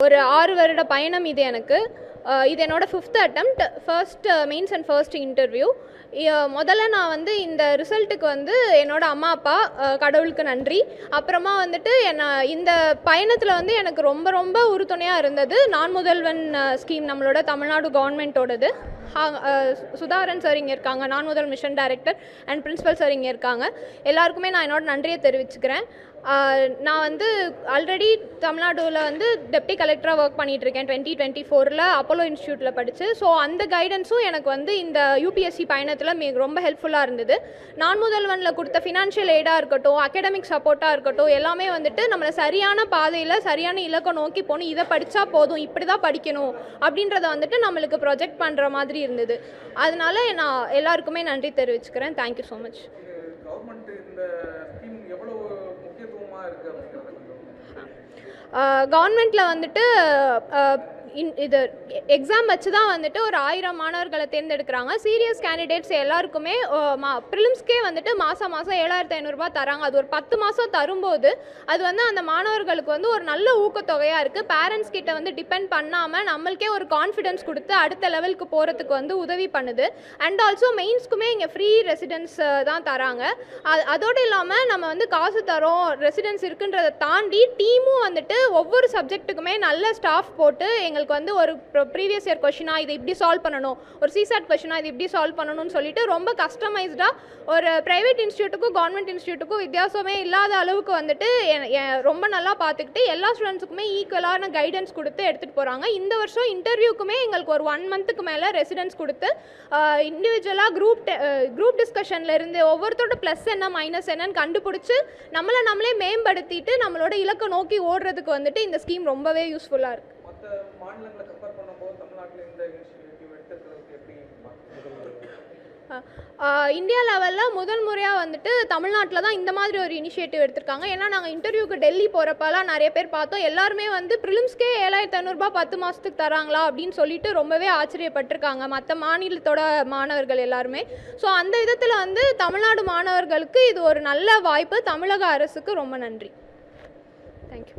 ஒரு 6 வருட பயணம் இது எனக்கு. இது என்னோட 5th attempt, first mains and first interview. முதல்ல நான் வந்து இந்த ரிசல்ட்டுக்கு வந்து என்னோட அம்மா அப்பா, கடவுளுக்கு நன்றி. அப்புறமா வந்துட்டு இந்த பயணத்தில் வந்து எனக்கு ரொம்ப ரொம்ப உறுதுணையாக இருந்தது நான் முதல்வன் ஸ்கீம், நம்மளோட தமிழ்நாடு கவர்மெண்ட்டோடது. சுதாகரன் சார் இங்கே இருக்காங்க, நான் முதல் mission director, and principal sir இங்கே இருக்காங்க. எல்லாருக்குமே நான் என்னோட நன்றியை தெரிவிச்சுக்கிறேன். நான் வந்து ஆல்ரெடி தமிழ்நாடுவில் வந்து டெப்டி கலெக்டராக ஒர்க் பண்ணிகிட்ருக்கேன் 2024 அப்போலோ இன்ஸ்டியூட்டில் படித்து. ஸோ அந்த கைடன்ஸும் எனக்கு வந்து இந்த யூபிஎஸ்சி பயணத்தில் ரொம்ப ஹெல்ப்ஃபுல்லாக இருந்தது. நான் முதல்வனில் கொடுத்த ஃபினான்ஷியல் எய்டாக இருக்கட்டும், அகடமிக் சப்போர்ட்டாக இருக்கட்டும், எல்லாமே வந்துட்டு நம்மளை சரியான பாதையில் சரியான இலக்கை நோக்கி போகணும், இதை படித்தா போதும், இப்படி தான் படிக்கணும் அப்படின்றத வந்துட்டு நம்மளுக்கு ப்ரொஜெக்ட் பண்ணுற மாதிரி இருந்தது. அதனால நான் எல்லாருக்குமே நன்றி தெரிவிச்சுக்கிறேன். Thank you so much. கவர்மெண்ட்டில் வந்துட்டு இது எக்ஸாம் வச்சு தான் வந்துட்டு ஒரு 1000 மாணவர்களை தேர்ந்தெடுக்கிறாங்க. சீரியஸ் கேண்டிடேட்ஸ் எல்லாருக்குமே ப்ரிலிம்ஸ்க்கே வந்துட்டு மாதம் 7500 தராங்க. அது ஒரு 10 மாதம் தரும்போது அது வந்து அந்த மாணவர்களுக்கு வந்து ஒரு நல்ல ஊக்கத்தொகையாக இருக்குது. பேரண்ட்ஸ் கிட்ட வந்து டிபெண்ட் பண்ணாமல் நம்மளுக்கே ஒரு கான்ஃபிடென்ஸ் கொடுத்து அடுத்த லெவலுக்கு போகிறதுக்கு வந்து உதவி பண்ணுது. அண்ட் ஆல்சோ மெயின்ஸ்க்குமே இங்கே ஃப்ரீ ரெசிடென்ஸ் தான் தராங்க. அதோடு இல்லாமல் நம்ம வந்து காசு தரோம், ரெசிடென்ஸ் இருக்குன்றதை தாண்டி டீமும் வந்துட்டு ஒவ்வொரு சப்ஜெக்ட்டுக்குமே நல்ல ஸ்டாஃப் போட்டு எங்களுக்கு வந்து ஒரு ப்ரீவியஸ் இயர் கொஷினாக இதை இப்படி சால்வ் பண்ணணும், ஒரு சிசாட் கொஷினாக இது இப்படி சால்வ் பண்ணணும்னு சொல்லிட்டு ரொம்ப கஸ்டமைஸ்டாக ஒரு ப்ரைவேட் இன்ஸ்டியூட்டுக்கும் கவர்மெண்ட் இன்ஸ்டியூட்டுக்கும் வித்தியாசமே இல்லாத அளவுக்கு வந்துட்டு ரொம்ப நல்லா பார்த்துக்கிட்டு எல்லா ஸ்டூடெண்ட்ஸுக்குமே ஈக்குவலான கைடன்ஸ் கொடுத்து எடுத்துகிட்டு போகிறாங்க. இந்த வருஷம் இன்டர்வியூக்குமே எங்களுக்கு ஒரு 1 மந்த்துக்கு மேலே ரெசிடென்ஸ் கொடுத்து இண்டிவிஜுவலாக குரூப் டிஸ்கஷனில் இருந்து ஒவ்வொருத்தரோட ப்ளஸ் என்ன மைனஸ் என்னன்னு கண்டுபிடிச்சி நம்மளே மேம்படுத்திட்டு நம்மளோட இலக்கை நோக்கி ஓடுறதுக்கு வந்துட்டு இந்த ஸ்கீம் ரொம்பவே யூஸ்ஃபுல்லாக இருக்குது. இந்தியா லெவலில் முதல் முறையாக வந்துட்டு தமிழ்நாட்டில் தான் இந்த மாதிரி ஒரு இனிஷியேட்டிவ் எடுத்திருக்காங்க. ஏன்னா நாங்கள் இன்டர்வியூக்கு டெல்லி போகிறப்பெல்லாம் நிறைய பேர் பார்த்தோம், எல்லாருமே வந்து ப்ரிலிம்ஸ்க்கே 7500 10 மாதத்துக்கு தராங்களா அப்படின்னு சொல்லிட்டு ரொம்பவே ஆச்சரியப்பட்டிருக்காங்க மற்ற மாநிலத்தோட மாணவர்கள் எல்லாருமே. ஸோ அந்த விதத்தில் வந்து தமிழ்நாடு மாணவர்களுக்கு இது ஒரு நல்ல வாய்ப்பு. தமிழக அரசுக்கு ரொம்ப நன்றி. தேங்க்யூ.